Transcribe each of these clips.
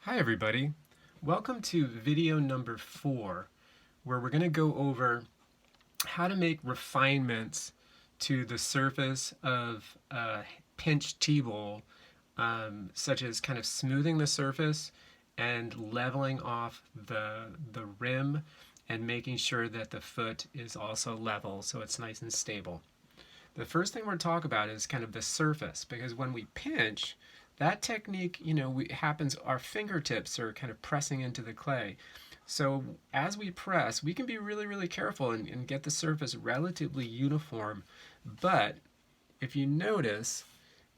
Hi everybody, welcome to video number 4, where we're going to go over how to make refinements to the surface of a pinched tea bowl, such as kind of smoothing the surface and leveling off the rim and making sure that the foot is also level so it's nice and stable. The first thing we're going to talk about is kind of the surface, because when we pinch, that technique, happens, our fingertips are kind of pressing into the clay. So as we press, we can be really, really careful and get the surface relatively uniform. But if you notice,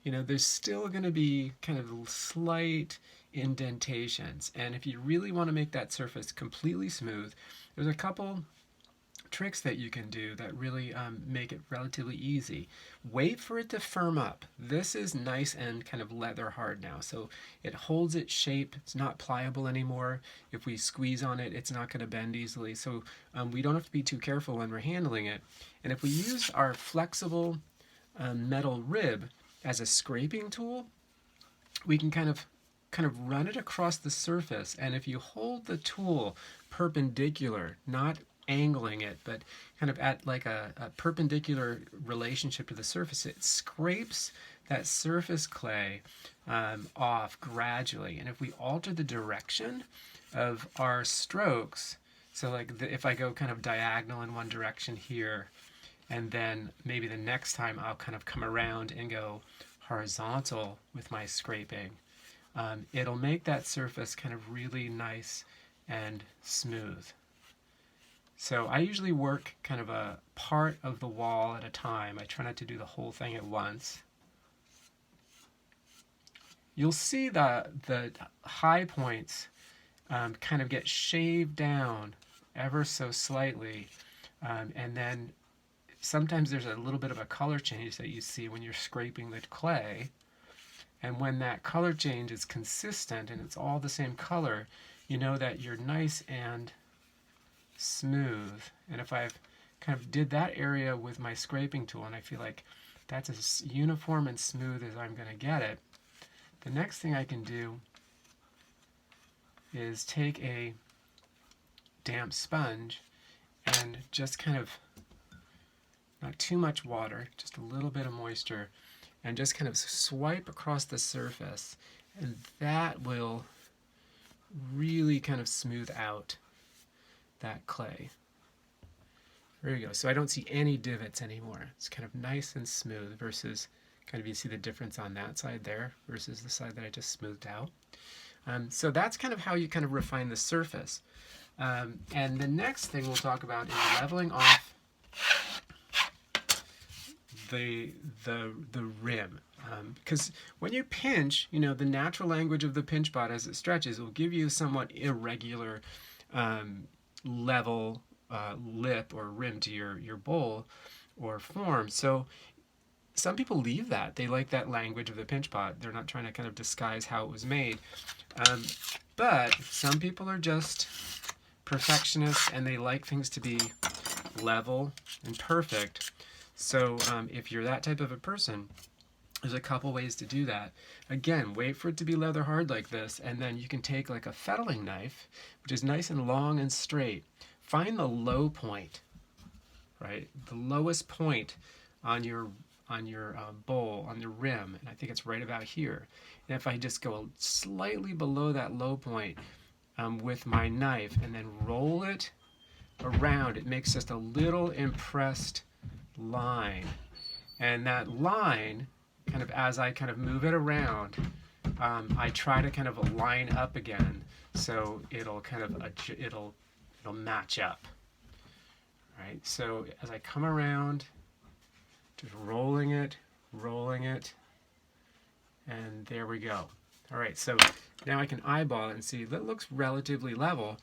there's still going to be kind of slight indentations. And if you really want to make that surface completely smooth, there's a couple tricks that you can do that really make it relatively easy. Wait for it to firm up. This is nice and kind of leather hard now, so it holds its shape. It's not pliable anymore. If we squeeze on it, it's not going to bend easily, so we don't have to be too careful when we're handling it. And if we use our flexible metal rib as a scraping tool, we can kind of run it across the surface, and if you hold the tool perpendicular, not angling it, but kind of at like a perpendicular relationship to the surface, it scrapes that surface clay off gradually. And if we alter the direction of our strokes, so like if I go kind of diagonal in one direction here, and then maybe the next time I'll kind of come around and go horizontal with my scraping, it'll make that surface kind of really nice and smooth. So I usually work kind of a part of the wall at a time. I try not to do the whole thing at once. You'll see the high points kind of get shaved down ever so slightly, and then sometimes there's a little bit of a color change that you see when you're scraping the clay. And when that color change is consistent and it's all the same color, you know that you're nice and smooth. And if I've kind of did that area with my scraping tool and I feel like that's as uniform and smooth as I'm going to get it, the next thing I can do is take a damp sponge and just kind of, not too much water, just a little bit of moisture, and just kind of swipe across the surface, and that will really kind of smooth out that clay. There you go. So I don't see any divots anymore. It's kind of nice and smooth versus kind of, you see the difference on that side there versus the side that I just smoothed out. So that's kind of how you kind of refine the surface. And the next thing we'll talk about is leveling off the rim, because when you pinch, the natural language of the pinch pot as it stretches will give you somewhat irregular level lip or rim to your bowl or form. So some people leave that. They like that language of the pinch pot. They're not trying to kind of disguise how it was made. But some people are just perfectionists and they like things to be level and perfect. So if you're that type of a person, there's a couple ways to do that. Again, wait for it to be leather hard like this, and then you can take like a fettling knife, which is nice and long and straight. Find the low point, right? The lowest point on your bowl, on the rim, and I think it's right about here. And if I just go slightly below that low point with my knife and then roll it around, it makes just a little impressed line. And that line, kind of as I kind of move it around, I try to kind of line up again so it'll kind of it'll match up. Right? So as I come around, just rolling it, and there we go. All right, so now I can eyeball it and see that looks relatively level,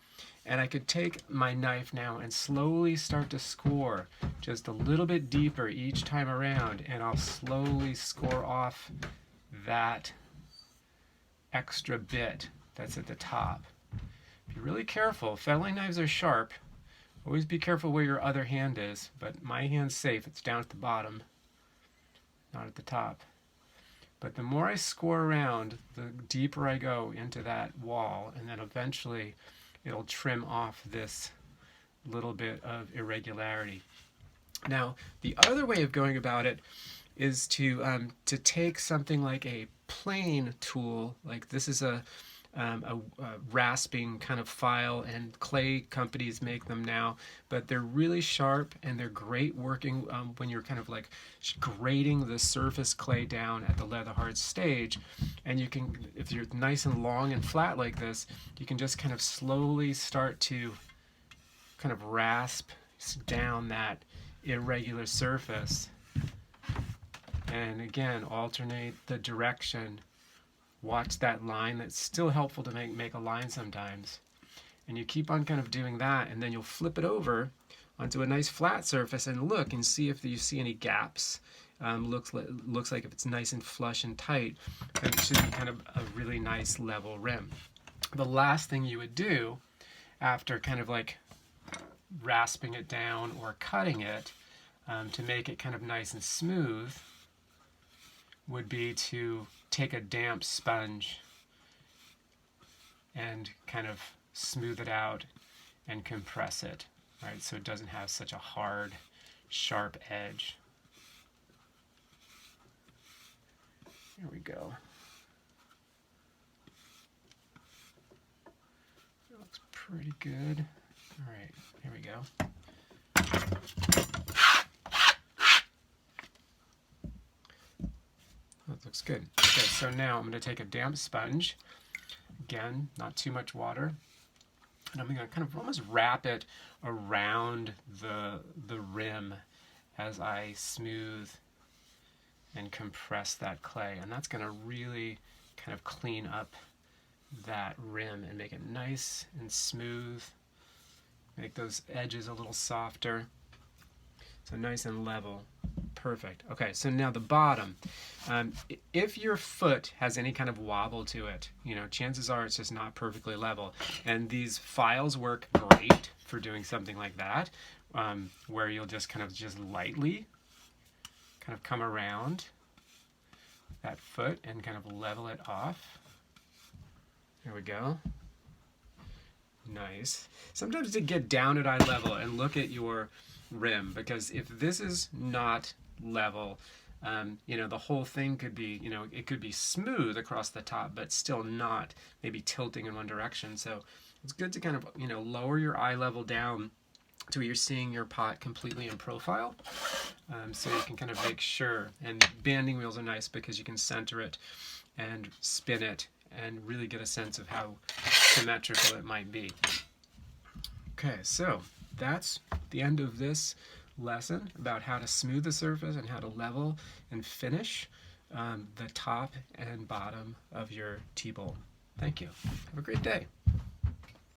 and I could take my knife now and slowly start to score just a little bit deeper each time around, and I'll slowly score off that extra bit that's at the top. Be really careful. Fettling knives are sharp. Always be careful where your other hand is, but my hand's safe. It's down at the bottom, not at the top. But the more I score around, the deeper I go into that wall, and then eventually it'll trim off this little bit of irregularity. Now, the other way of going about it is to take something like a plane tool, like this is a rasping kind of file, and clay companies make them now, but they're really sharp and they're great working when you're kind of like grading the surface clay down at the leather hard stage. And you can, if you're nice and long and flat like this, you can just kind of slowly start to kind of rasp down that irregular surface, and again alternate the direction. Watch that line. That's still helpful to make a line sometimes, and you keep on kind of doing that, and then you'll flip it over onto a nice flat surface and look and see if you see any gaps. Looks like if it's nice and flush and tight, then it should be kind of a really nice level rim. The last thing you would do after kind of like rasping it down or cutting it to make it kind of nice and smooth would be to take a damp sponge and kind of smooth it out and compress it, right? So it doesn't have such a hard, sharp edge. Here we go. That looks pretty good. All right, here we go. That looks good. Okay, so now I'm going to take a damp sponge. Again, not too much water. And I'm going to kind of almost wrap it around the rim as I smooth and compress that clay. And that's going to really kind of clean up that rim and make it nice and smooth. Make those edges a little softer. So nice and level. Perfect. Okay, so now the bottom. If your foot has any kind of wobble to it, you know, chances are it's just not perfectly level. And these files work great for doing something like that, where you'll just kind of just lightly kind of come around that foot and kind of level it off. There we go. Nice. Sometimes to get down at eye level and look at your rim, because if this is not level, you know, the whole thing could be, you know, it could be smooth across the top, but still not maybe tilting in one direction. So it's good to kind of, you know, lower your eye level down to where you're seeing your pot completely in profile, so you can kind of make sure. And banding wheels are nice because you can center it and spin it and really get a sense of how symmetrical it might be. Okay, so that's the end of this lesson about how to smooth the surface and how to level and finish the top and bottom of your tea bowl. Thank you. Have a great day.